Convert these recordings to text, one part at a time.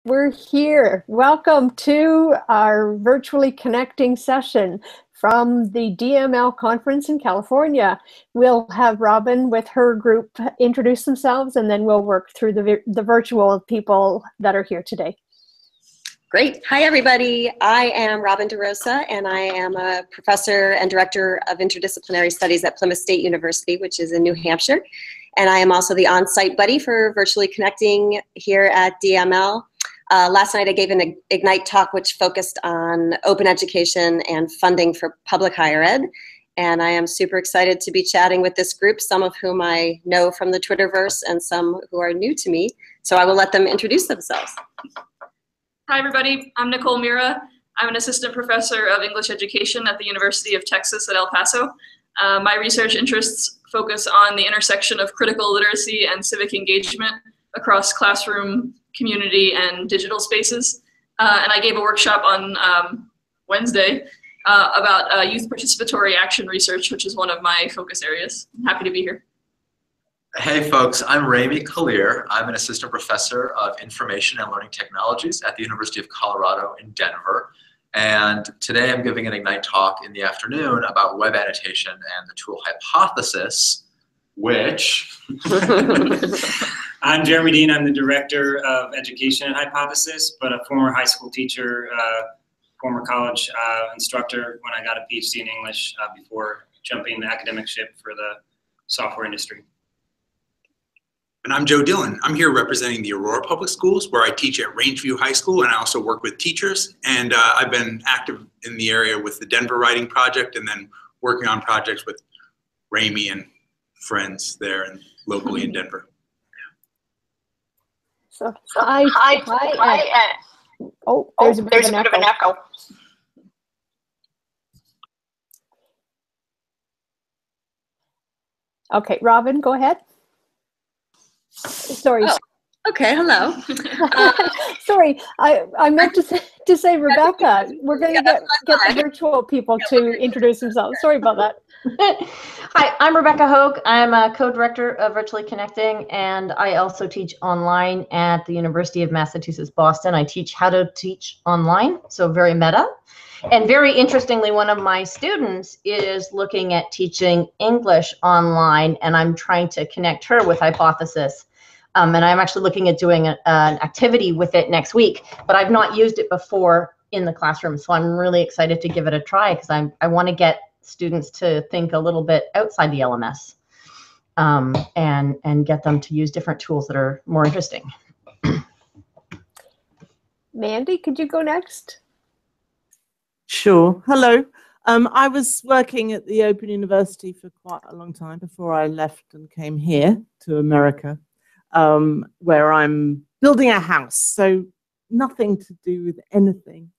We're here. Welcome to our virtually connecting session from the DML conference in California. We'll have Robin with her group introduce themselves, and then we'll work through the virtual people that are here today. Great. Hi, everybody. I am Robin DeRosa, and I am a professor and director of interdisciplinary studies at Plymouth State University, which is in New Hampshire. And I am also the on-site buddy for virtually connecting here at DML. Last night I gave an Ignite talk which focused on open education and funding for public higher ed. And I am super excited to be chatting with this group, some of whom I know from the Twitterverse and some who are new to me. So I will let them introduce themselves. Hi everybody, I'm Nicole Mira. I'm an assistant professor of English education at the University of Texas at El Paso. My research interests focus on the intersection of critical literacy and civic engagement across classroom, community, and digital spaces. And I gave a workshop on Wednesday about youth participatory action research, which is one of my focus areas. I'm happy to be here. Hey folks, I'm Rami Kalir. I'm an assistant professor of information and learning technologies at the University of Colorado in Denver. And today I'm giving an Ignite talk in the afternoon about web annotation and the tool Hypothesis, which... I'm Jeremy Dean. I'm the director of education at Hypothesis, but a former high school teacher, former college instructor when I got a PhD in English before jumping the academic ship for the software industry. And I'm Joe Dillon. I'm here representing the Aurora Public Schools, where I teach at Rangeview High School, and I also work with teachers. And I've been active in the area with the Denver Writing Project, and then working on projects with Rami and friends there and locally in Denver. So, hi. Oh, there's a bit of an echo. Okay, Robin, go ahead. Sorry. Oh, okay, hello. Sorry, I meant to say Rebecca. We're going to get the virtual people to introduce themselves. Sorry about that. Hi, I'm Rebecca Hogue. I'm a co-director of Virtually Connecting, and I also teach online at the University of Massachusetts, Boston. I teach how to teach online, so very meta. And very interestingly, one of my students is looking at teaching English online, and I'm trying to connect her with Hypothesis. And I'm actually looking at doing an activity with it next week, but I've not used it before in the classroom. So I'm really excited to give it a try because I want to get students to think a little bit outside the LMS and get them to use different tools that are more interesting. Mandy, could you go next? Sure. Hello. I was working at the Open University for quite a long time before I left and came here to America, where I'm building a house. So nothing to do with anything,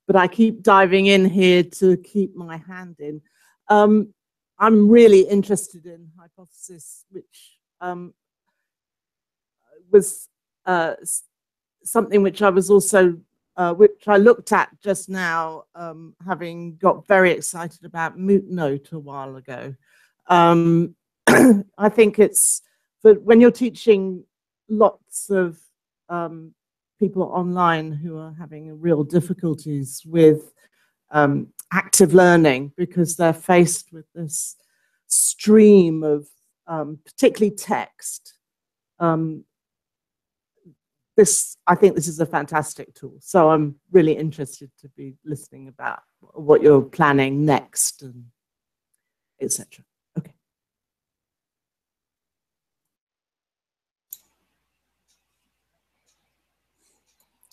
but I keep diving in here to keep my hand in. I'm really interested in Hypothesis, which was something which I was also which I looked at just now, having got very excited about MootNote a while ago. I think it's that when you're teaching lots of people online who are having real difficulties with active learning because they're faced with this stream of particularly text, I think this is a fantastic tool. So I'm really interested to be listening about what you're planning next and etc. Okay.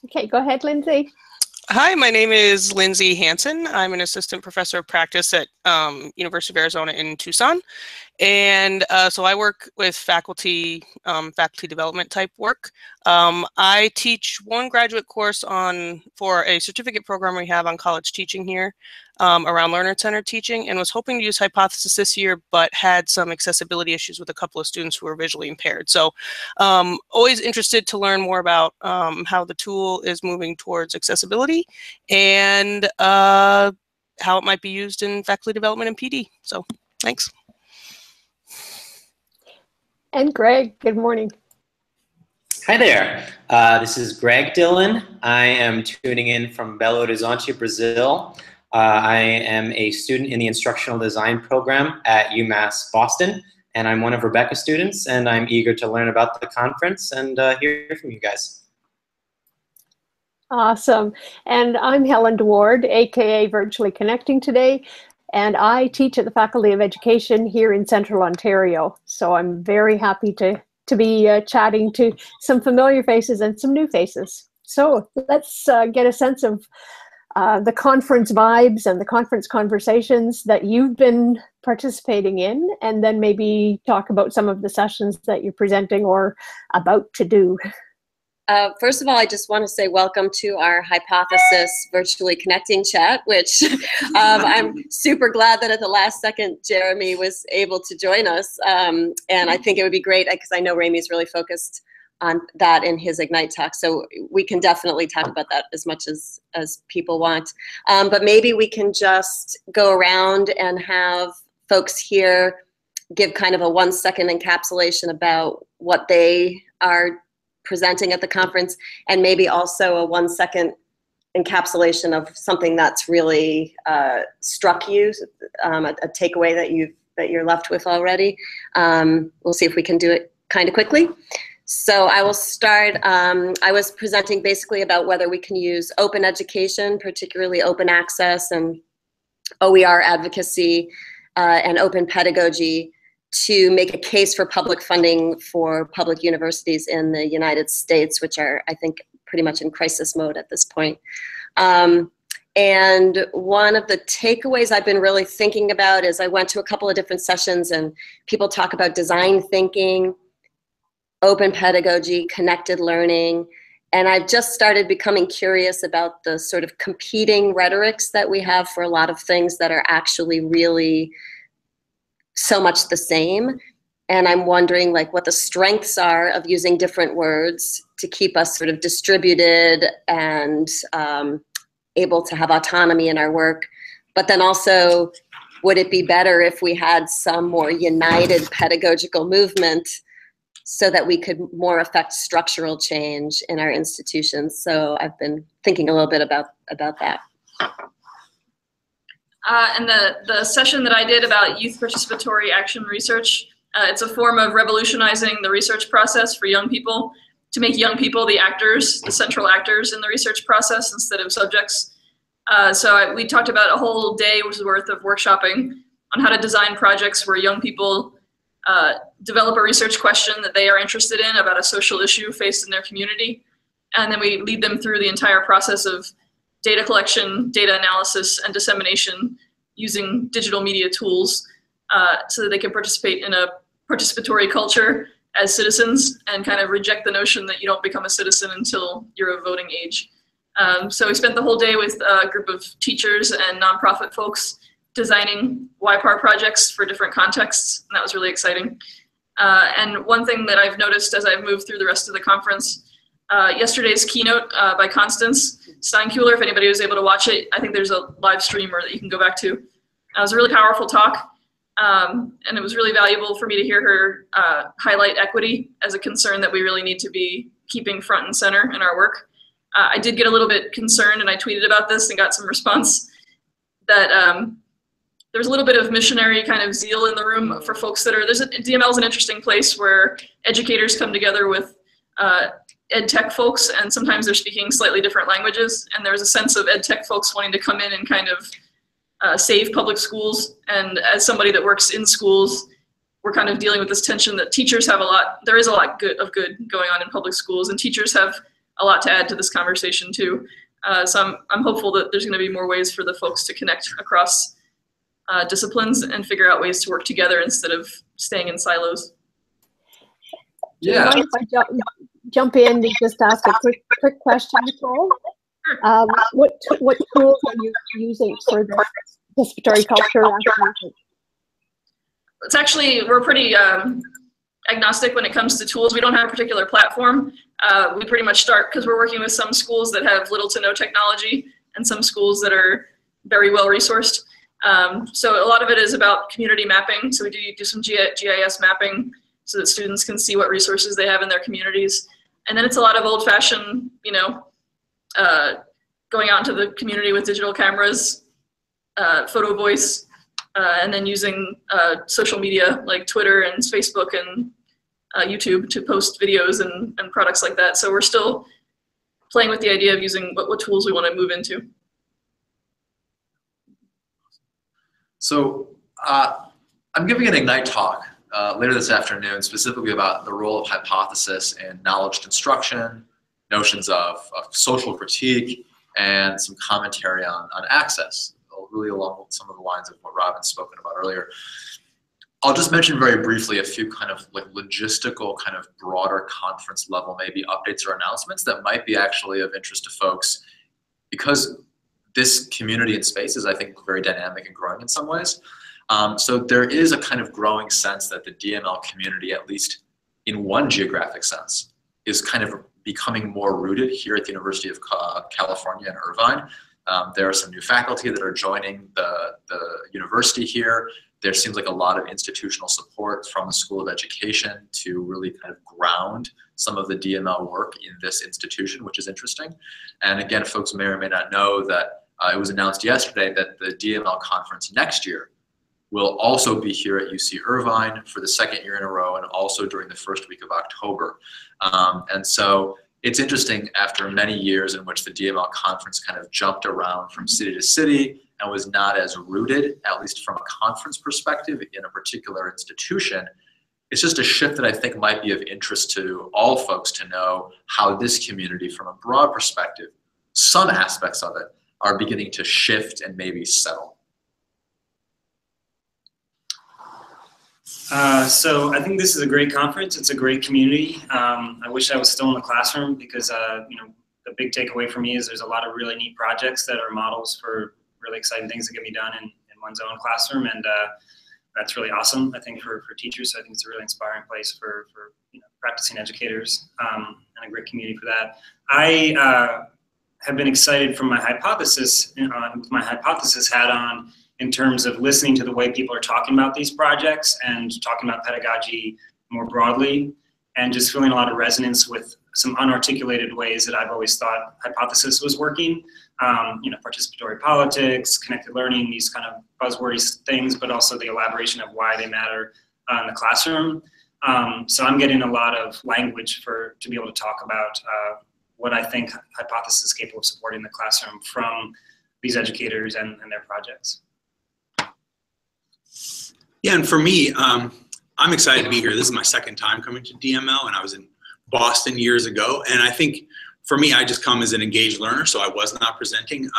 Okay, go ahead, Lindsay. Hi, my name is Lindsay Hansen. I'm an assistant professor of practice at University of Arizona in Tucson. And so I work with faculty development type work. I teach one graduate course for a certificate program we have on college teaching here around learner-centered teaching, and was hoping to use Hypothesis this year, but had some accessibility issues with a couple of students who are visually impaired. So always interested to learn more about how the tool is moving towards accessibility and how it might be used in faculty development and PD. So thanks. And Greg, good morning. Hi there. This is Greg Dillon. I am tuning in from Belo Horizonte, Brazil. I am a student in the instructional design program at UMass Boston, and I'm one of Rebecca's students, and I'm eager to learn about the conference and hear from you guys. Awesome. And I'm Helen DeWard, aka Virtually Connecting today, and I teach at the Faculty of Education here in Central Ontario. So I'm very happy to be chatting to some familiar faces and some new faces. So let's get a sense of the conference vibes and the conference conversations that you've been participating in, and then maybe talk about some of the sessions that you're presenting or about to do. First of all, I just want to say welcome to our Hypothesis Virtually Connecting chat, which I'm super glad that at the last second Jeremy was able to join us. And I think it would be great, because I know Ramey's really focused on that in his Ignite talk. So we can definitely talk about that as much as people want. But maybe we can just go around and have folks here give kind of a 1-second encapsulation about what they are presenting at the conference, and maybe also a 1-second encapsulation of something that's really struck you, a takeaway that you're left with already. We'll see if we can do it kind of quickly. So I will start. I was presenting basically about whether we can use open education, particularly open access and OER advocacy and open pedagogy, to make a case for public funding for public universities in the United States, which are, I think, pretty much in crisis mode at this point. And one of the takeaways I've been really thinking about is I went to a couple of different sessions and people talk about design thinking, open pedagogy, connected learning, and I've just started becoming curious about the sort of competing rhetorics that we have for a lot of things that are actually really so much the same. And I'm wondering like what the strengths are of using different words to keep us sort of distributed and able to have autonomy in our work. But then also, would it be better if we had some more united pedagogical movement so that we could more affect structural change in our institutions? So I've been thinking a little bit about that. And the session that I did about youth participatory action research, it's a form of revolutionizing the research process for young people, to make young people the actors, the central actors in the research process instead of subjects. So we talked about a whole day worth of workshopping on how to design projects where young people develop a research question that they are interested in about a social issue faced in their community. And then we lead them through the entire process of data collection, data analysis, and dissemination using digital media tools so that they can participate in a participatory culture as citizens and kind of reject the notion that you don't become a citizen until you're of voting age. So we spent the whole day with a group of teachers and nonprofit folks designing YPAR projects for different contexts, and that was really exciting. And one thing that I've noticed as I've moved through the rest of the conference, yesterday's keynote by Constance Steinkuhler, if anybody was able to watch it, I think there's a live streamer that you can go back to. It was a really powerful talk, and it was really valuable for me to hear her highlight equity as a concern that we really need to be keeping front and center in our work. I did get a little bit concerned, and I tweeted about this and got some response that there was a little bit of missionary kind of zeal in the room for folks that are, DML is an interesting place where educators come together with ed tech folks, and sometimes they're speaking slightly different languages, and there's a sense of ed tech folks wanting to come in and kind of save public schools. And as somebody that works in schools, we're kind of dealing with this tension that teachers have there is a lot of good going on in public schools, and teachers have a lot to add to this conversation too. So I'm hopeful that there's gonna be more ways for the folks to connect across disciplines and figure out ways to work together instead of staying in silos. Yeah. Do you mind if I jump in and just ask a quick question, Nicole? What tools are you using for the participatory culture activation? It's actually, we're pretty agnostic when it comes to tools. We don't have a particular platform. We pretty much start, because we're working with some schools that have little to no technology and some schools that are very well resourced. So a lot of it is about community mapping. So we do some GIS mapping so that students can see what resources they have in their communities. And then it's a lot of old-fashioned, going out into the community with digital cameras, photo voice, and then using social media like Twitter and Facebook and YouTube to post videos and products like that. So we're still playing with the idea of using what tools we want to move into. So I'm giving an Ignite talk later this afternoon, specifically about the role of hypothesis in knowledge construction, notions of social critique, and some commentary on access, really along some of the lines of what Robin's spoken about earlier. I'll just mention very briefly a few kind of like logistical, kind of broader conference level, maybe updates or announcements that might be actually of interest to folks, because this community and space is, I think, very dynamic and growing in some ways. So there is a kind of growing sense that the DML community, at least in one geographic sense, is kind of becoming more rooted here at the University of California in Irvine. There are some new faculty that are joining the university here. There seems like a lot of institutional support from the School of Education to really kind of ground some of the DML work in this institution, which is interesting. And again, folks may or may not know that it was announced yesterday that the DML conference next year will also be here at UC Irvine for the second year in a row, and also during the first week of October. And so it's interesting, after many years in which the DML conference kind of jumped around from city to city and was not as rooted, at least from a conference perspective, in a particular institution, it's just a shift that I think might be of interest to all folks to know how this community, from a broad perspective, some aspects of it are beginning to shift and maybe settle. So I think this is a great conference. It's a great community. I wish I was still in the classroom because, the big takeaway for me is there's a lot of really neat projects that are models for really exciting things that can be done in one's own classroom. And that's really awesome, I think, for teachers. So I think it's a really inspiring place for practicing educators, and a great community for that. I have been excited from my hypothesis, my hypothesis hat on, in terms of listening to the way people are talking about these projects and talking about pedagogy more broadly, and just feeling a lot of resonance with some unarticulated ways that I've always thought hypothesis was working. Participatory politics, connected learning, these kind of buzzwordy things, but also the elaboration of why they matter in the classroom. So I'm getting a lot of language to be able to talk about what I think hypothesis is capable of supporting the classroom from these educators and their projects. Yeah, and for me, I'm excited to be here. This is my second time coming to DML, and I was in Boston years ago. And I think for me, I just come as an engaged learner, so I was not presenting.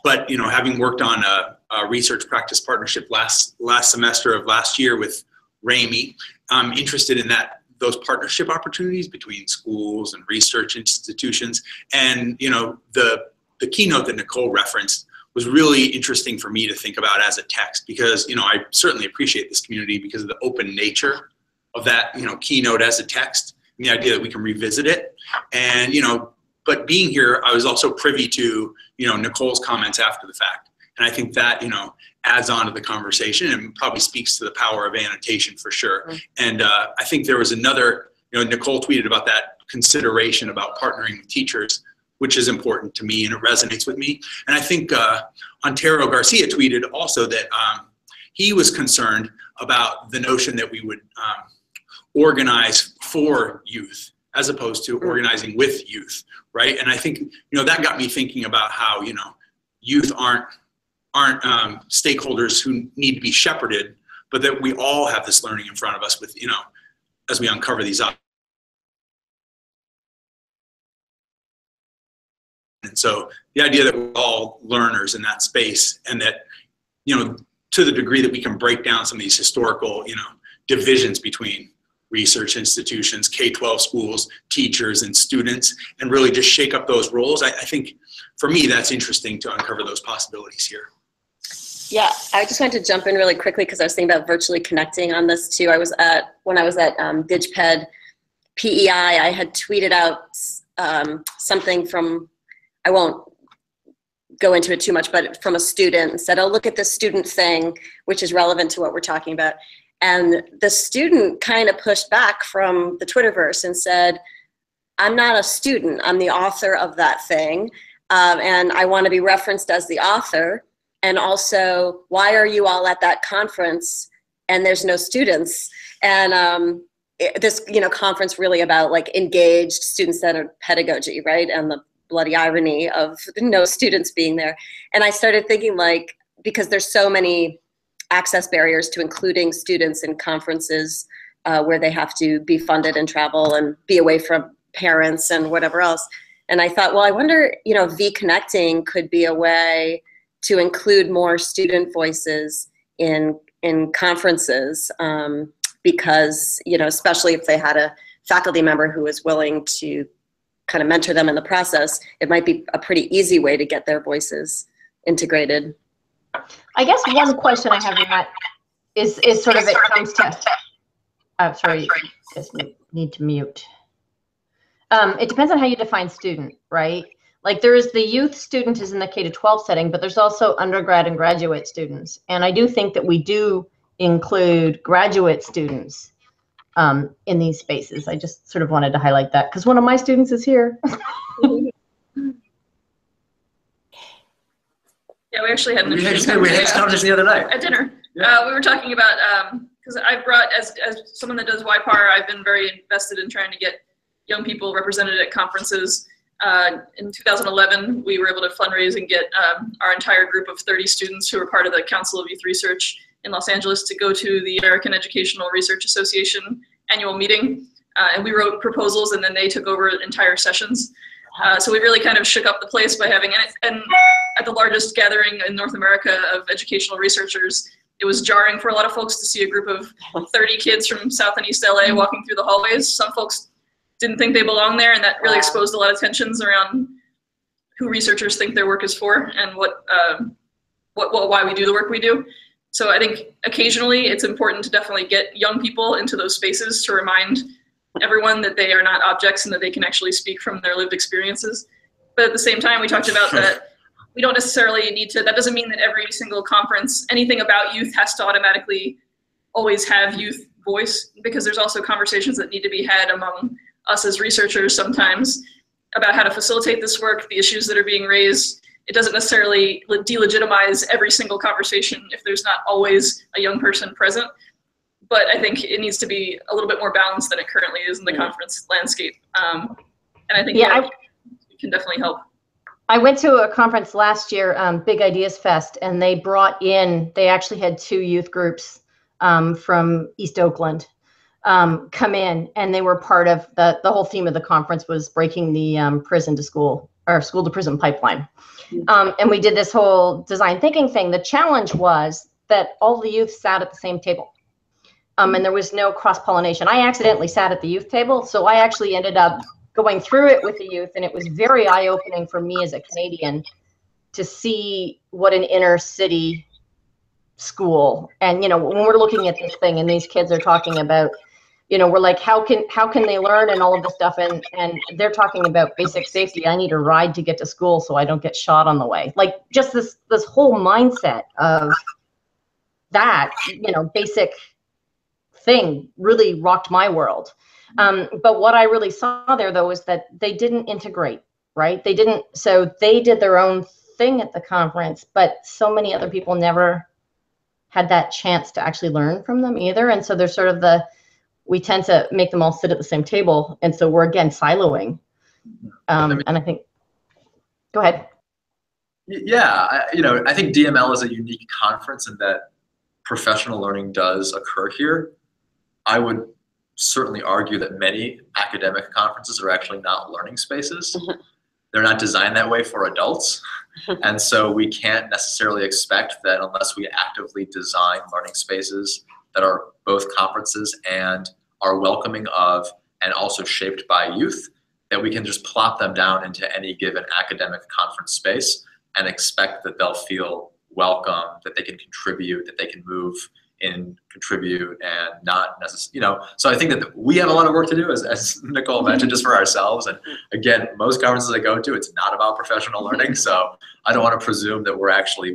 But having worked on a research practice partnership last semester of last year with Ramy, I'm interested in those partnership opportunities between schools and research institutions. And the keynote that Nicole referenced was really interesting for me to think about as a text, because I certainly appreciate this community because of the open nature of that keynote as a text, and the idea that we can revisit it. And but being here, I was also privy to Nicole's comments after the fact, and I think that adds on to the conversation and probably speaks to the power of annotation for sure. And I think there was another, Nicole tweeted about that consideration about partnering with teachers, which is important to me and it resonates with me. And I think Antero Garcia tweeted also that he was concerned about the notion that we would organize for youth as opposed to organizing with youth, right? And I think that got me thinking about how youth aren't stakeholders who need to be shepherded, but that we all have this learning in front of us with as we uncover these options. And so the idea that we're all learners in that space, and that, to the degree that we can break down some of these historical, divisions between research institutions, K-12 schools, teachers, and students, and really just shake up those roles, I think for me, that's interesting to uncover those possibilities here. Yeah, I just wanted to jump in really quickly because I was thinking about virtually connecting on this too. When I was at DigPed PEI, I had tweeted out something from, I won't go into it too much, but from a student, said, oh, look at this student thing, which is relevant to what we're talking about. And the student kind of pushed back from the Twitterverse and said, I'm not a student, I'm the author of that thing, and I want to be referenced as the author. And also, why are you all at that conference and there's no students? And this, conference really about like engaged student-centered pedagogy, right? And the bloody irony of no students being there. And I started thinking, like, because there's so many access barriers to including students in conferences where they have to be funded and travel and be away from parents and whatever else. And I thought, well, I wonder, V-Connecting could be a way to include more student voices in conferences, because, especially if they had a faculty member who was willing to kind of mentor them in the process, it might be a pretty easy way to get their voices integrated. I guess one question I have in that is sort of it comes to, sorry, just need to mute. It depends on how you define student, right? Like there is the youth student is in the K-12 setting, but there's also undergrad and graduate students. And I do think that we do include graduate students in these spaces. I just sort of wanted to highlight that because one of my students is here. Yeah, we actually had an we had this conversation the other night. At dinner. Yeah. We were talking about, because I brought, as someone that does YPAR, I've been very invested in trying to get young people represented at conferences. In 2011, we were able to fundraise and get our entire group of 30 students who were part of the Council of Youth Research in Los Angeles to go to the American Educational Research Association annual meeting. And we wrote proposals and then they took over entire sessions. So we really kind of shook up the place by having it. And at the largest gathering in North America of educational researchers, it was jarring for a lot of folks to see a group of 30 kids from South and East LA walking through the hallways. Some folks didn't think they belonged there, and that really exposed a lot of tensions around who researchers think their work is for and why we do the work we do. So I think occasionally it's important to definitely get young people into those spaces to remind everyone that they are not objects and that they can actually speak from their lived experiences. But at the same time, we talked about that we don't necessarily need to, that doesn't mean that every single conference, anything about youth has to automatically always have youth voice, because there's also conversations that need to be had among us as researchers sometimes about how to facilitate this work, the issues that are being raised. It doesn't necessarily delegitimize every single conversation if there's not always a young person present. But I think it needs to be a little bit more balanced than it currently is in the conference landscape. And I think it can definitely help. I went to a conference last year, Big Ideas Fest, and they actually had 2 youth groups from East Oakland come in, and they were part of the whole theme of the conference was breaking the prison to school or school to prison pipeline. And we did this whole design thinking thing. The challenge was that all the youth sat at the same table. And there was no cross-pollination. I accidentally sat at the youth table, so I actually ended up going through it with the youth, and it was very eye-opening for me as a Canadian to see what an inner city school, and when we're looking at this thing and these kids are talking about, we're like, how can they learn and all of this stuff, and they're talking about basic safety. I need a ride to get to school so I don't get shot on the way. Like just this whole mindset of that, basic thing really rocked my world. But what I really saw there, though, is that they didn't integrate, right? They did their own thing at the conference, but so many other people never had that chance to actually learn from them either. And so there's sort of we tend to make them all sit at the same table. And so we're, again, siloing. And I think, go ahead. Yeah, I think DML is a unique conference in that professional learning does occur here. I would certainly argue that many academic conferences are actually not learning spaces. They're not designed that way for adults. And so we can't necessarily expect that unless we actively design learning spaces that are both conferences and are welcoming of and also shaped by youth, that we can just plop them down into any given academic conference space and expect that they'll feel welcome, that they can contribute, that they can move and contribute, and not necessarily, so I think that we have a lot of work to do, as Nicole mentioned, just for ourselves. And again, most conferences I go to, it's not about professional learning. So I don't want to presume that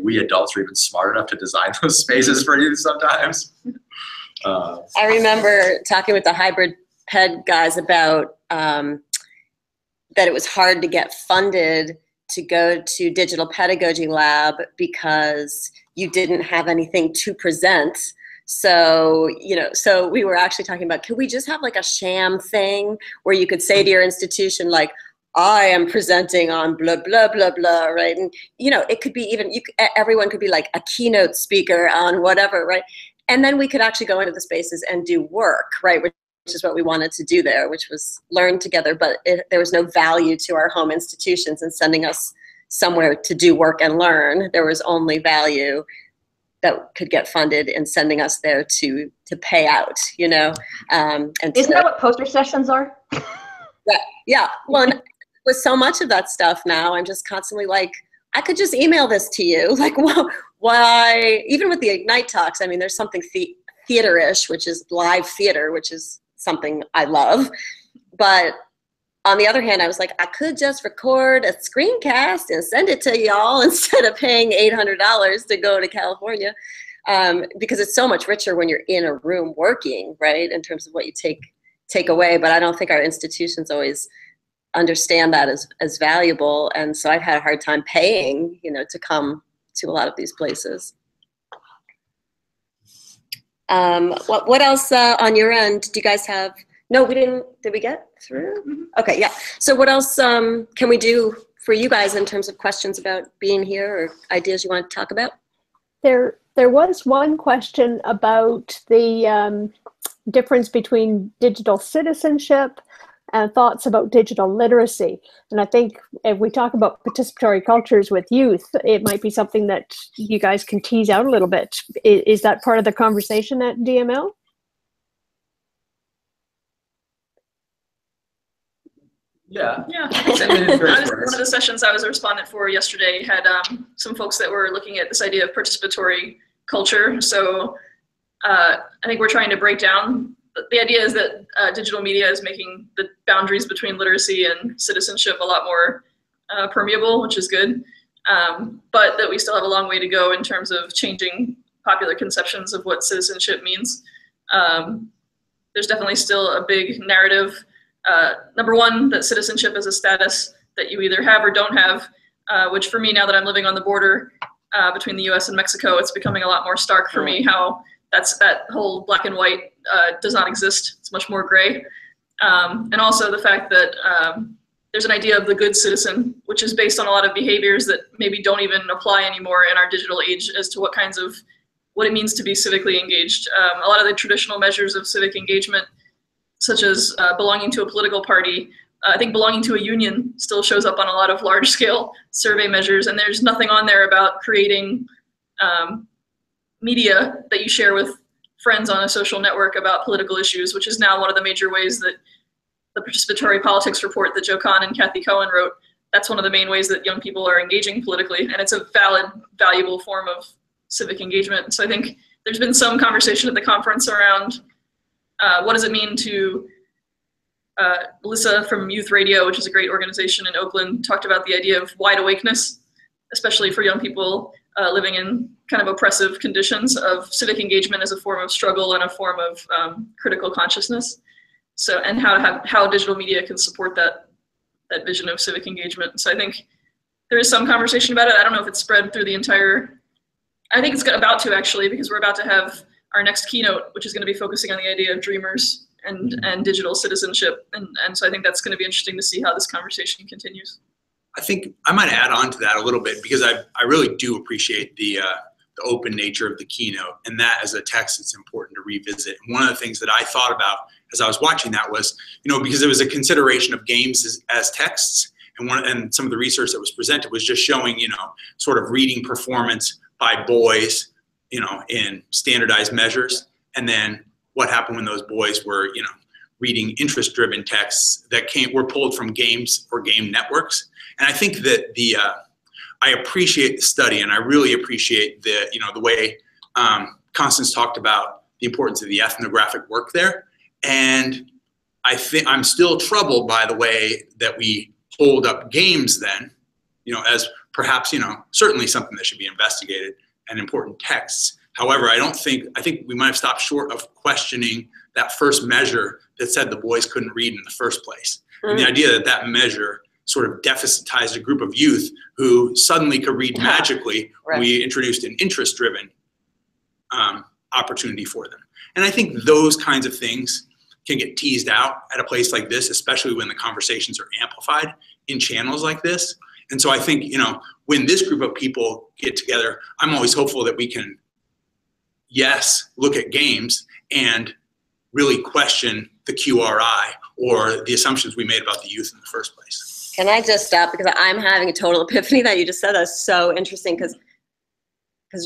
we adults are even smart enough to design those spaces for youth sometimes. I remember talking with the hybrid ped guys about that it was hard to get funded to go to Digital Pedagogy Lab because you didn't have anything to present. So, so we were actually talking about, could we just have like a sham thing where you could say to your institution, like, I am presenting on blah, blah, blah, blah, right? And, it could be even, everyone could be like a keynote speaker on whatever, right? And then we could actually go into the spaces and do work, right? Which is what we wanted to do there, which was learn together, but there was no value to our home institutions in sending us somewhere to do work and learn. There was only value that could get funded in sending us there to pay out, And isn't that what poster sessions are? Yeah. Well, and with so much of that stuff now, I'm just constantly like, I could just email this to you. Like, well, why? Even with the Ignite talks, I mean, there's something theater-ish, which is live theater, which is something I love. But on the other hand, I was like, I could just record a screencast and send it to y'all instead of paying $800 to go to California, because it's so much richer when you're in a room working, right, in terms of what you take away. But I don't think our institutions always understand that as valuable. And so I've had a hard time paying, to come to a lot of these places. What else on your end do you guys have? No, we didn't. Did we get through? Mm-hmm. Okay, yeah. So what else can we do for you guys in terms of questions about being here or ideas you want to talk about? There was one question about the difference between digital citizenship and thoughts about digital literacy. And I think if we talk about participatory cultures with youth, it might be something that you guys can tease out a little bit. Is that part of the conversation at DML? Yeah. One of the sessions I was a respondent for yesterday had some folks that were looking at this idea of participatory culture. So I think we're trying to break down. The idea is that digital media is making the boundaries between literacy and citizenship a lot more permeable, which is good. But that we still have a long way to go in terms of changing popular conceptions of what citizenship means. There's definitely still a big narrative. Number one, that citizenship is a status that you either have or don't have, which for me, now that I'm living on the border between the US and Mexico, it's becoming a lot more stark for me how that whole black and white does not exist. It's much more gray. And also the fact that there's an idea of the good citizen, which is based on a lot of behaviors that maybe don't even apply anymore in our digital age as to what it means to be civically engaged. A lot of the traditional measures of civic engagement, such as belonging to a political party, I think belonging to a union still shows up on a lot of large-scale survey measures, and there's nothing on there about creating media that you share with friends on a social network about political issues, which is now one of the major ways that the participatory politics report that Joe Kahn and Kathy Cohen wrote, that's one of the main ways that young people are engaging politically, and it's a valid, valuable form of civic engagement. So I think there's been some conversation at the conference around what does it mean to, Alyssa from Youth Radio, which is a great organization in Oakland, talked about the idea of wide awakeness, especially for young people living in kind of oppressive conditions, of civic engagement as a form of struggle and a form of critical consciousness. So, and how digital media can support that vision of civic engagement. So I think there is some conversation about it. I don't know if it's spread through the entire, I think it's about to actually, because we're about to have our next keynote, which is going to be focusing on the idea of dreamers and digital citizenship. And so I think that's going to be interesting to see how this conversation continues. I think I might add on to that a little bit, because I really do appreciate the open nature of the keynote, and that as a text it's important to revisit. And one of the things that I thought about as I was watching that was, because it was a consideration of games as texts, and some of the research that was presented was just showing, sort of reading performance by boys, in standardized measures, and then what happened when those boys were, reading interest-driven texts that were pulled from games or game networks. And I think that I appreciate the study, and I really appreciate the way Constance talked about the importance of the ethnographic work there. And I think I'm still troubled by the way that we hold up games then, as perhaps, certainly something that should be investigated, and important texts. However, I think we might have stopped short of questioning that first measure that said the boys couldn't read in the first place. And the idea that measure sort of deficitized a group of youth who suddenly could read magically. Right. We introduced an interest-driven opportunity for them. And I think those kinds of things can get teased out at a place like this, especially when the conversations are amplified in channels like this. And so I think, you know, when this group of people get together, I'm always hopeful that we can, yes, look at games and really question the QRI or the assumptions we made about the youth in the first place. Can I just stop, because I'm having a total epiphany that you just said. That's so interesting, because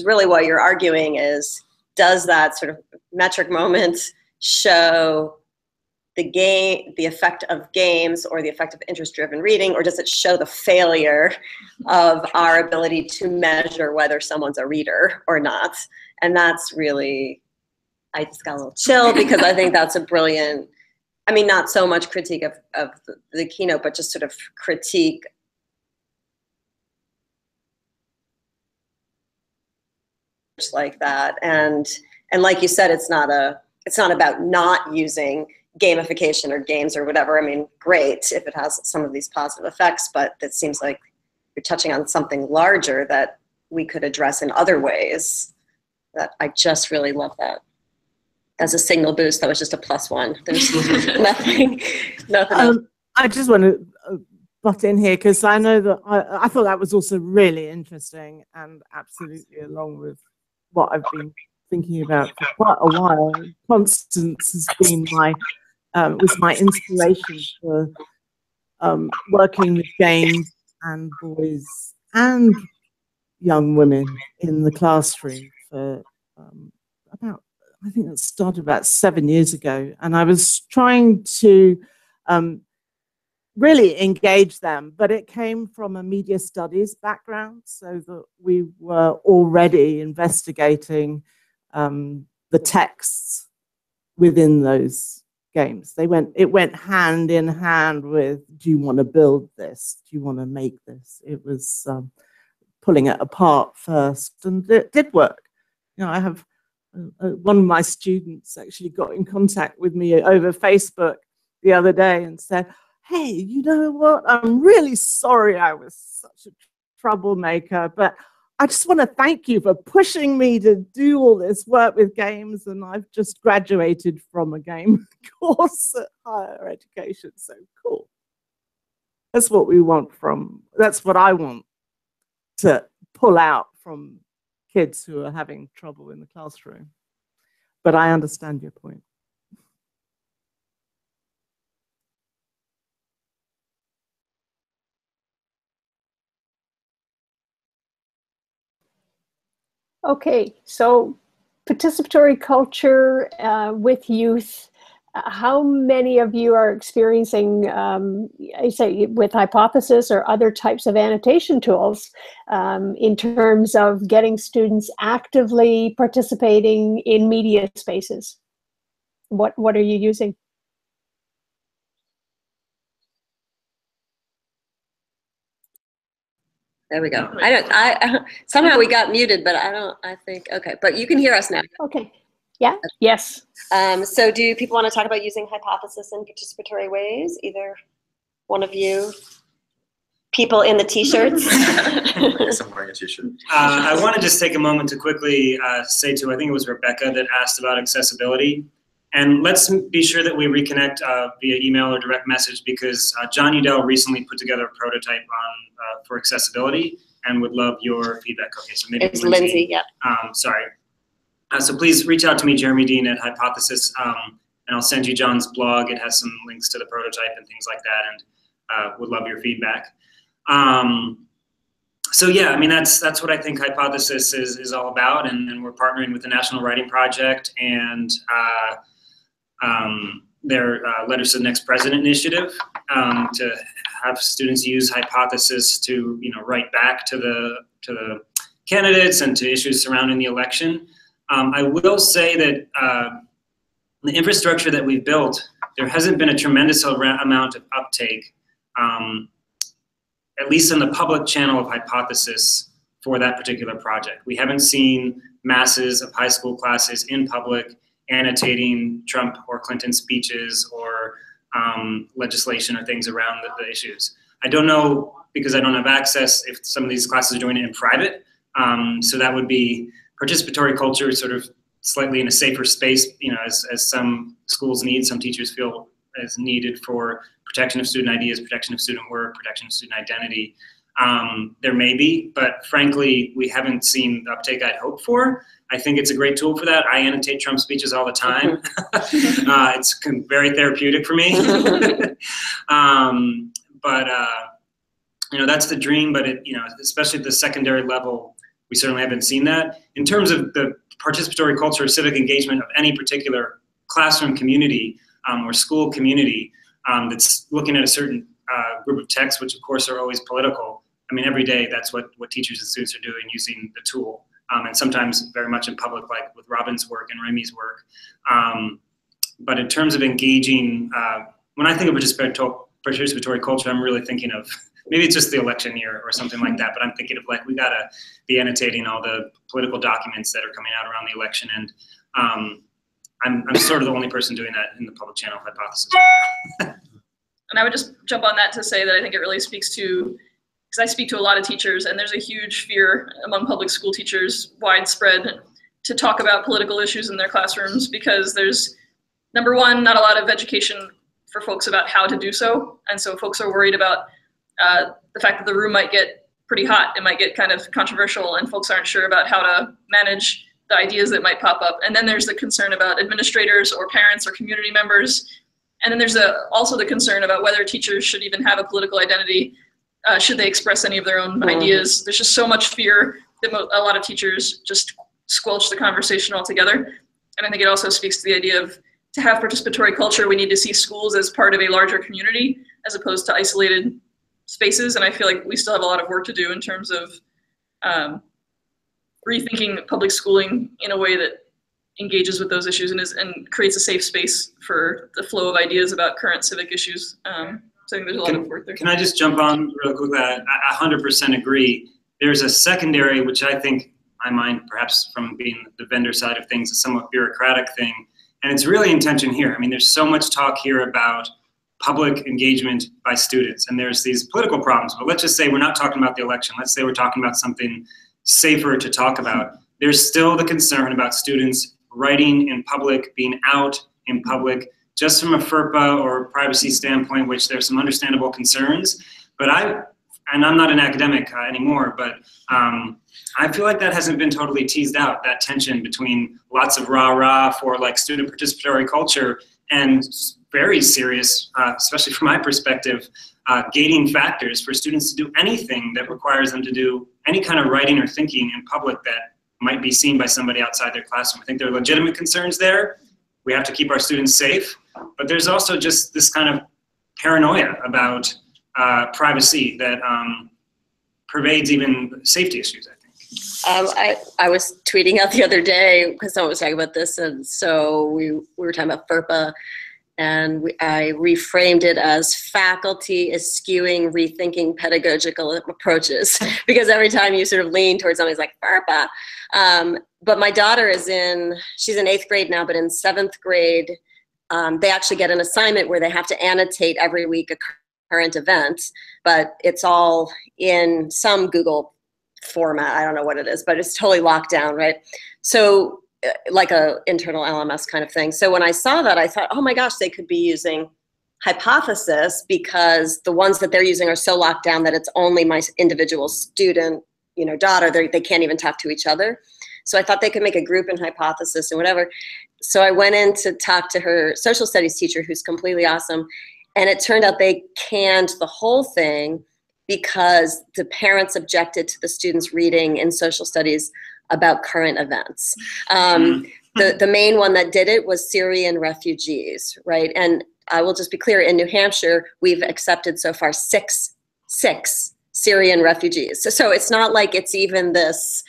really what you're arguing is, does that sort of metric moment show the effect of games or the effect of interest-driven reading, or does it show the failure of our ability to measure whether someone's a reader or not? And that's really, I just got a little chill, because I think that's a brilliant, I mean, not so much critique of the keynote, but just sort of critique like that. And like you said, it's not about not using gamification or games or whatever. I mean, great if it has some of these positive effects, but it seems like you're touching on something larger that we could address in other ways. That I just really love that. As a signal boost, that was just a +1. There's nothing else. I just want to butt in here, because I know that I thought that was also really interesting, and absolutely along with what I've been thinking about for quite a while. Constance has been was my inspiration for working with games and boys and young women in the classroom for about, I think that started about 7 years ago. And I was trying to really engage them, but it came from a media studies background, so that we were already investigating the texts within those games. It went hand in hand with, do you want to build this? Do you want to make this? It was pulling it apart first, and it did work. You know, I have one of my students actually got in contact with me over Facebook the other day and said, hey, you know what? I'm really sorry I was such a troublemaker, but I just want to thank you for pushing me to do all this work with games, and I've just graduated from a game course at higher education. So cool. That's what that's what I want to pull out from kids who are having trouble in the classroom. But I understand your point. Okay, so participatory culture with youth. How many of you are experiencing, I say, with Hypothesis or other types of annotation tools in terms of getting students actively participating in media spaces? What are you using? There we go. Somehow we got muted, but I think, okay, but you can hear us now. Okay, yeah, yes. So do people want to talk about using Hypothesis in participatory ways? Either one of you? People in the t-shirts? I'm wearing a t-shirt. I want to just take a moment to quickly say to, I think it was Rebecca that asked about accessibility. And let's be sure that we reconnect via email or direct message, because John Udell recently put together a prototype for accessibility and would love your feedback. Okay, so maybe it's Lindsay, yeah. Sorry. So please reach out to me, Jeremy Dean at Hypothesis, and I'll send you John's blog. It has some links to the prototype and things like that, and would love your feedback. So yeah, I mean, that's what I think Hypothesis is all about, and we're partnering with the National Writing Project and their Letters to the Next President initiative to have students use Hypothesis to, write back to the candidates and to issues surrounding the election. I will say that the infrastructure that we've built, there hasn't been a tremendous amount of uptake, at least in the public channel of Hypothesis for that particular project. We haven't seen masses of high school classes in public annotating Trump or Clinton speeches or legislation or things around the issues. I don't know, because I don't have access, if some of these classes are doing it in private. So that would be participatory culture, sort of slightly in a safer space, you know, as some schools need, some teachers feel as needed for protection of student ideas, protection of student work, protection of student identity. There may be, but frankly, we haven't seen the uptake I'd hoped for. I think it's a great tool for that. I annotate Trump speeches all the time. It's very therapeutic for me. You know, that's the dream, but it, you know, especially at the secondary level, we certainly haven't seen that. In terms of the participatory culture or civic engagement of any particular classroom community or school community that's looking at a certain group of texts, which of course are always political. I mean, every day that's what teachers and students are doing using the tool. And sometimes very much in public, like with Robin's work and Remy's work. But in terms of engaging, when I think of participatory culture, I'm really thinking of, maybe it's just the election year or something like that, but I'm thinking of like, we gotta be annotating all the political documents that are coming out around the election. And I'm sort of the only person doing that in the public channel hypothesis. And I would just jump on that to say that I think it really speaks to, because I speak to a lot of teachers, and there's a huge fear among public school teachers, widespread, to talk about political issues in their classrooms, because there's, number one, not a lot of education for folks about how to do so. And so folks are worried about the fact that the room might get pretty hot, it might get kind of controversial, and folks aren't sure about how to manage the ideas that might pop up. And then there's the concern about administrators or parents or community members. And then there's also the concern about whether teachers should even have a political identity. Should they express any of their own ideas? There's just so much fear that a lot of teachers just squelch the conversation altogether. And I think it also speaks to the idea of, to have participatory culture, we need to see schools as part of a larger community as opposed to isolated spaces. And I feel like we still have a lot of work to do in terms of rethinking public schooling in a way that engages with those issues and creates a safe space for the flow of ideas about current civic issues. So I think there's a lot of work there. Can I just jump on real quick? I 100% agree. There's a secondary, which I think, I mind perhaps from being the vendor side of things, a somewhat bureaucratic thing. And it's really intention here. I mean, there's so much talk here about public engagement by students, and there's these political problems, but let's just say we're not talking about the election. Let's say we're talking about something safer to talk about. There's still the concern about students writing in public, being out in public, just from a FERPA or privacy standpoint, which there's some understandable concerns. But I'm not an academic anymore, but I feel like that hasn't been totally teased out, that tension between lots of rah-rah for like student participatory culture and very serious, especially from my perspective, gating factors for students to do anything that requires them to do any kind of writing or thinking in public that might be seen by somebody outside their classroom. I think there are legitimate concerns there. We have to keep our students safe, but there's also just this kind of paranoia about privacy that pervades even safety issues, I think. I was tweeting out the other day because someone was talking about this, and so we were talking about FERPA, and I reframed it as faculty eschewing rethinking pedagogical approaches, because every time you sort of lean towards something, it's like FERPA. But my daughter she's in 8th grade now, but in 7th grade, they actually get an assignment where they have to annotate every week a current event, but it's all in some Google format. I don't know what it is, but it's totally locked down, right? So like a internal LMS kind of thing. So when I saw that, I thought, oh my gosh, they could be using Hypothesis, because the ones that they're using are so locked down that it's only my individual student, daughter. They can't even talk to each other. So I thought they could make a group in Hypothesis and whatever. So I went in to talk to her social studies teacher, who's completely awesome. And it turned out they canned the whole thing because the parents objected to the students reading in social studies about current events. The main one that did it was Syrian refugees, right? And I will just be clear, in New Hampshire, we've accepted so far six Syrian refugees. So it's not like it's even this,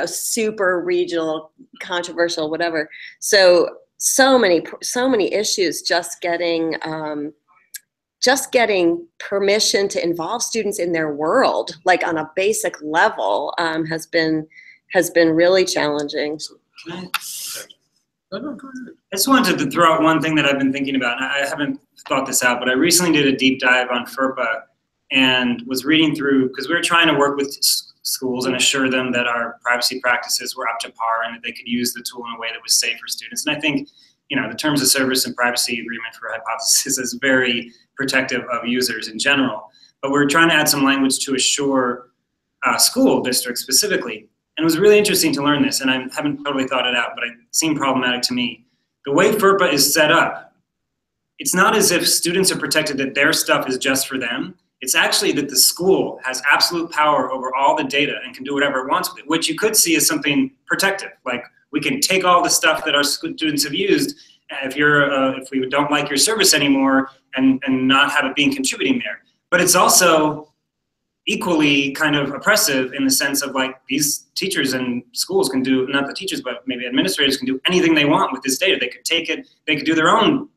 super regional, controversial, whatever. So many issues just getting permission to involve students in their world, like on a basic level, has been really challenging. I just wanted to throw out one thing that I've been thinking about. I haven't thought this out, but I recently did a deep dive on FERPA, and was reading through, because we were trying to work with schools and assure them that our privacy practices were up to par and that they could use the tool in a way that was safe for students. And I think, you know, the terms of service and privacy agreement for Hypothesis is very protective of users in general. But we're trying to add some language to assure school districts specifically. And it was really interesting to learn this, and I haven't totally thought it out, but it seemed problematic to me. The way FERPA is set up, it's not as if students are protected that their stuff is just for them. It's actually that the school has absolute power over all the data and can do whatever it wants with it, which you could see as something protective. Like, we can take all the stuff that our students have used if we don't like your service anymore and not have it being contributing there. But it's also equally kind of oppressive in the sense of, like, these teachers and schools can do, not the teachers, but maybe administrators can do anything they want with this data. They could take it, they could do their own,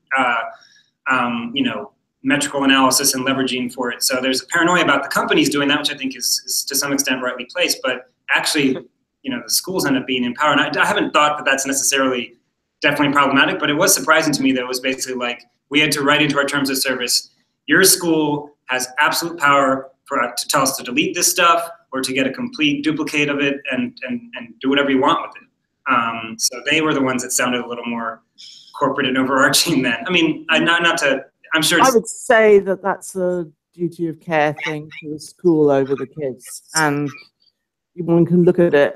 you know, metrical analysis and leveraging for it. So there's a paranoia about the companies doing that, which I think is to some extent rightly placed, but actually, you know, the schools end up being empowered. And I haven't thought that that's necessarily definitely problematic, but it was surprising to me that it was basically like, we had to write into our terms of service, your school has absolute power to tell us to delete this stuff or to get a complete duplicate of it and do whatever you want with it. So they were the ones that sounded a little more corporate and overarching then. I mean, I'm sure I would say that that's a duty of care thing for the school over the kids. And one can look at it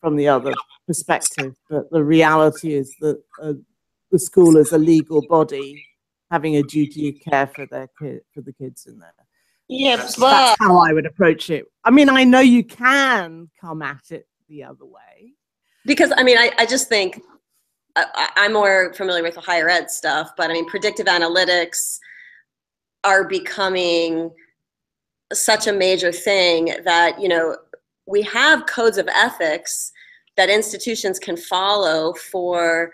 from the other perspective, but the reality is that the school is a legal body having a duty of care for their for the kids in there. Yeah, that's how I would approach it. I mean, I know you can come at it the other way. Because, I mean, I just think, I'm more familiar with the higher ed stuff, but I mean, predictive analytics are becoming such a major thing that, you know, we have codes of ethics that institutions can follow for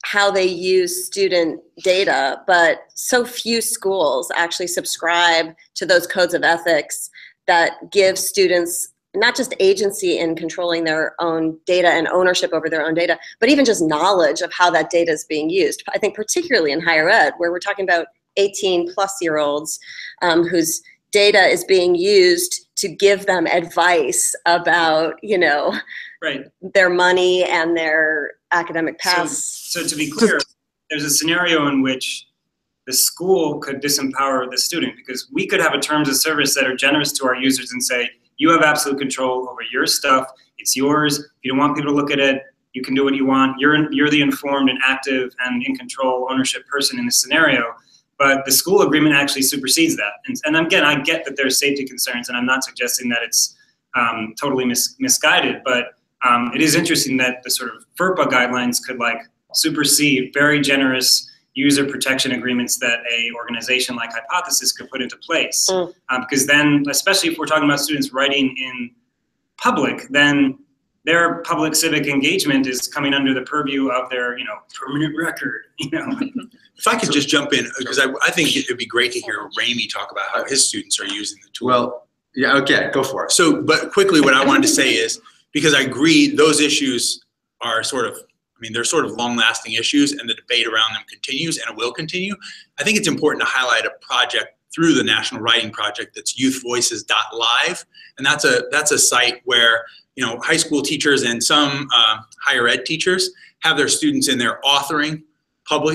how they use student data, but so few schools actually subscribe to those codes of ethics that give students not just agency in controlling their own data and ownership over their own data, but even just knowledge of how that data is being used. I think particularly in higher ed, where we're talking about 18-plus-year-olds whose data is being used to give them advice about, you know, right, their money and their academic paths. So to be clear, there's a scenario in which the school could disempower the student, because we could have a terms of service that are generous to our users and say, you have absolute control over your stuff. It's yours. If you don't want people to look at it, you can do what you want. You're the informed and active and in control ownership person in this scenario. But the school agreement actually supersedes that. And again, I get that there's safety concerns, and I'm not suggesting that it's totally misguided, but it is interesting that the sort of FERPA guidelines could like supersede very generous user protection agreements that a organization like Hypothesis could put into place. Because then, especially if we're talking about students writing in public, then their public civic engagement is coming under the purview of their, you know, permanent record, you know. If I could just jump in, because I think it would be great to hear Ramy talk about how his students are using the tool. Well, yeah, okay, go for it. So, but quickly, what I wanted to say is, because I agree those issues are sort of, I mean, they're sort of long-lasting issues, and the debate around them continues, and it will continue. I think it's important to highlight a project through the National Writing Project that's youthvoices.live, and that's a site where, you know, high school teachers and some higher ed teachers have their students in there authoring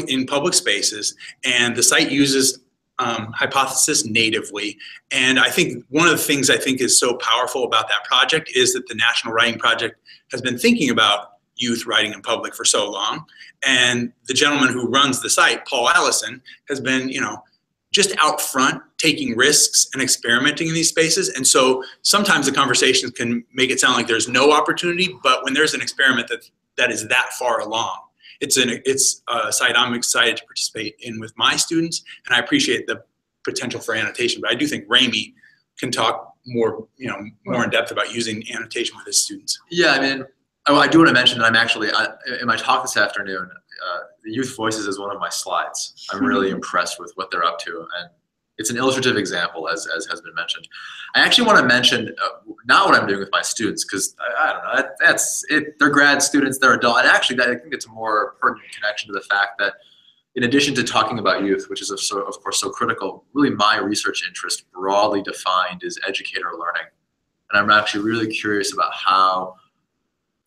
in public spaces, and the site uses Hypothesis natively. And I think one of the things I think is so powerful about that project is that the National Writing Project has been thinking about youth writing in public for so long. And the gentleman who runs the site, Paul Allison, has been, you know, just out front taking risks and experimenting in these spaces. And so sometimes the conversations can make it sound like there's no opportunity, but when there's an experiment that is that far along, it's a site I'm excited to participate in with my students, and I appreciate the potential for annotation. But I do think Ramy can talk more, you know, more in depth about using annotation with his students. Yeah, I mean, I do want to mention that I'm actually, in my talk this afternoon, the Youth Voices is one of my slides. I'm really impressed with what they're up to, and it's an illustrative example, as has been mentioned. I actually want to mention not what I'm doing with my students, because I don't know, that's it. They're grad students, they're adult, and actually, I think it's a more pertinent connection to the fact that in addition to talking about youth, which is of course so critical, really my research interest broadly defined is educator learning. And I'm actually really curious about how,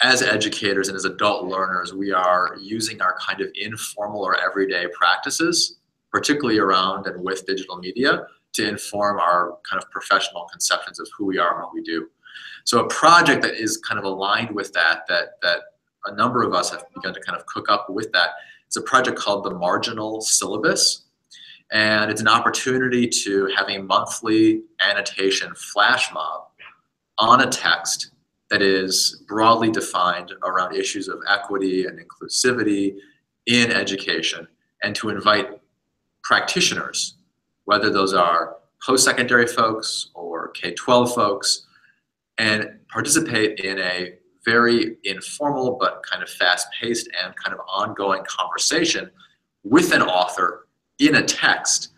as educators and as adult learners, we are using our kind of informal or everyday practices, particularly around and with digital media, to inform our kind of professional conceptions of who we are and what we do. So a project that is kind of aligned with that a number of us have begun to kind of cook up with that, it's a project called the Marginal Syllabus. And it's an opportunity to have a monthly annotation flash mob on a text that is broadly defined around issues of equity and inclusivity in education, and to invite practitioners, whether those are post-secondary folks or K-12 folks, and participate in a very informal but kind of fast-paced and kind of ongoing conversation with an author in a text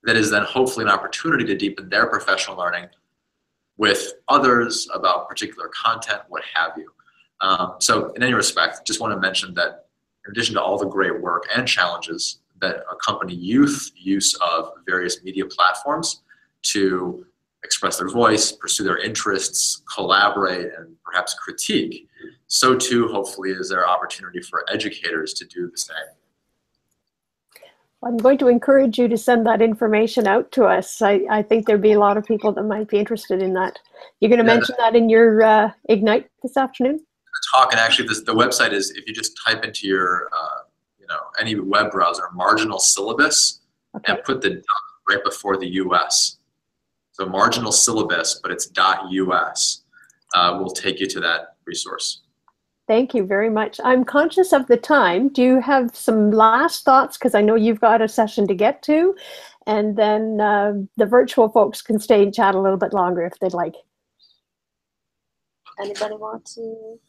that is then hopefully an opportunity to deepen their professional learning with others about particular content, what have you. So in any respect, just want to mention that in addition to all the great work and challenges that accompany youth use of various media platforms to express their voice, pursue their interests, collaborate, and perhaps critique, so too hopefully is there opportunity for educators to do the same. I'm going to encourage you to send that information out to us. I think there'd be a lot of people that might be interested in that. You're going to mention that in your Ignite this afternoon? The talk, and actually the website is, if you just type into your, any web browser, Marginal Syllabus, okay, and put the dot right before the US. So Marginal Syllabus, but it's .us, will take you to that resource. Thank you very much. I'm conscious of the time. Do you have some last thoughts? Because I know you've got a session to get to, and then the virtual folks can stay and chat a little bit longer if they'd like. Anybody want to?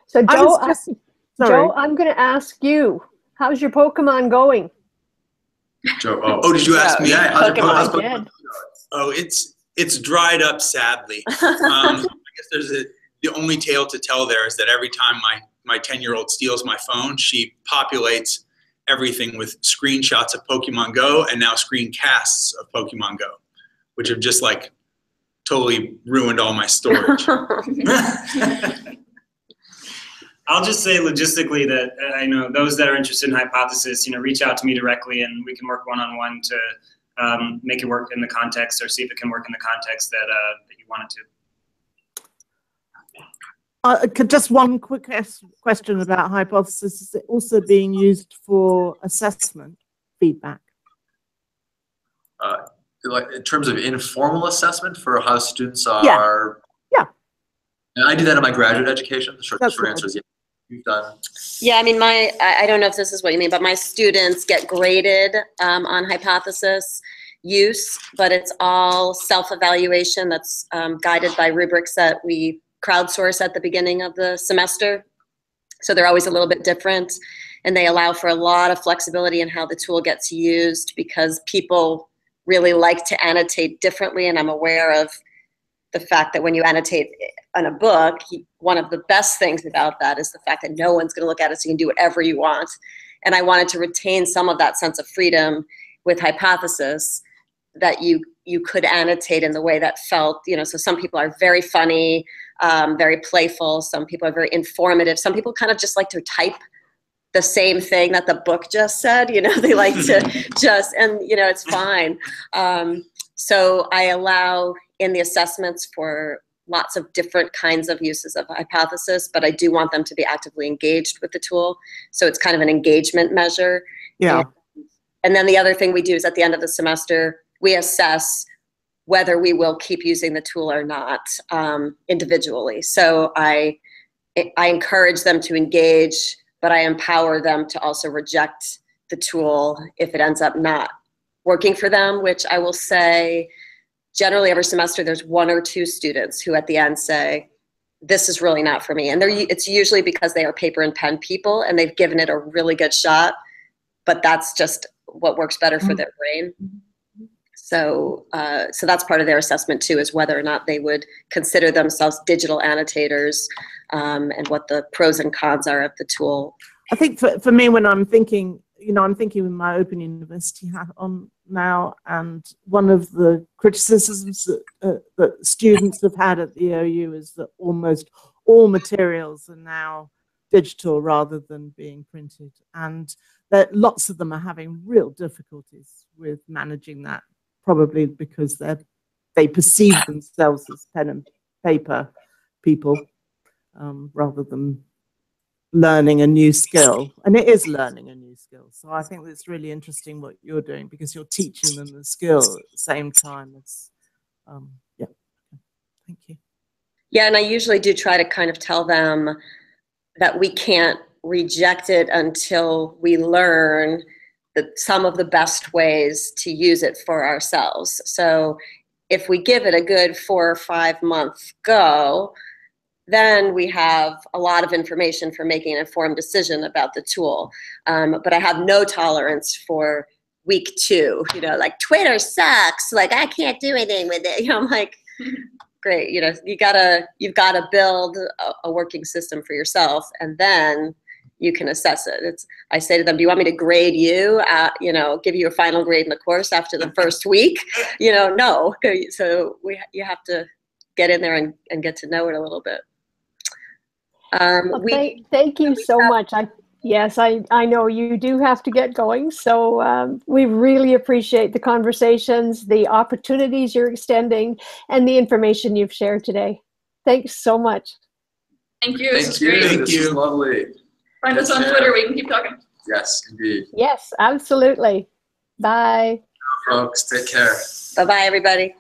So Joe, I'm going to ask you, how's your Pokemon going? Joe, did you ask me? Yeah, how's your Pokemon? Oh, it's dried up sadly. I guess the only tale to tell there is that every time my 10-year-old steals my phone, she populates everything with screenshots of Pokemon Go and now screencasts of Pokemon Go, which have just like totally ruined all my storage. I'll just say logistically that I know those that are interested in Hypothesis, reach out to me directly and we can work one-on-one to make it work in the context, or see if it can work in the context that you want it to. Just one quick question about Hypothesis. Is it also being used for assessment feedback? Like in terms of informal assessment for how students are? Yeah. And I do that in my graduate education. The short answer is yes. You've done. Yeah, I mean, I don't know if this is what you mean, but my students get graded on Hypothesis use, but it's all self-evaluation that's guided by rubrics that we crowdsource at the beginning of the semester. So they're always a little bit different, and they allow for a lot of flexibility in how the tool gets used, because people really like to annotate differently, and I'm aware of the fact that when you annotate on a book, one of the best things about that is the fact that no one's going to look at it, so you can do whatever you want. And I wanted to retain some of that sense of freedom with Hypothesis, that you could annotate in the way that felt, so some people are very funny, very playful, some people are very informative, some people kind of just like to type the same thing that the book just said, they like to just, and it's fine. So I allow in the assessments for lots of different kinds of uses of Hypothesis, but I do want them to be actively engaged with the tool. So it's kind of an engagement measure. Yeah. And then the other thing we do is at the end of the semester, we assess whether we will keep using the tool or not individually. So I encourage them to engage, but I empower them to also reject the tool if it ends up not working for them, which I will say generally every semester there's one or two students who at the end say, this is really not for me. And it's usually because they are paper and pen people and they've given it a really good shot, but that's just what works better for their brain. So that's part of their assessment too, is whether or not they would consider themselves digital annotators, and what the pros and cons are of the tool I think for me, when I'm thinking, I'm thinking with my Open University hat on now, and one of the criticisms that students have had at the OU is that almost all materials are now digital rather than being printed, and that lots of them are having real difficulties with managing that, probably because they perceive themselves as pen and paper people rather than learning a new skill. And it is learning a new skill. So I think it's really interesting what you're doing, because you're teaching them the skill at the same time as, yeah. Thank you. Yeah, and I usually do try to kind of tell them that we can't reject it until we learn some of the best ways to use it for ourselves. So if we give it a good 4 or 5 month go, then we have a lot of information for making an informed decision about the tool. But I have no tolerance for week 2, like Twitter sucks, like I can't do anything with it. I'm like, great, you've got to build a working system for yourself, and then you can assess it. I say to them, do you want me to grade you, give you a final grade in the course after the first week? No. So you have to get in there and get to know it a little bit. Thank you so much. Yes, I know you do have to get going. So we really appreciate the conversations, the opportunities you're extending, and the information you've shared today. Thanks so much. Thank you. This is great. This is lovely. Find us on Twitter. We can keep talking. Yes, indeed. Yes, absolutely. Bye. Folks, take care. Bye-bye, everybody.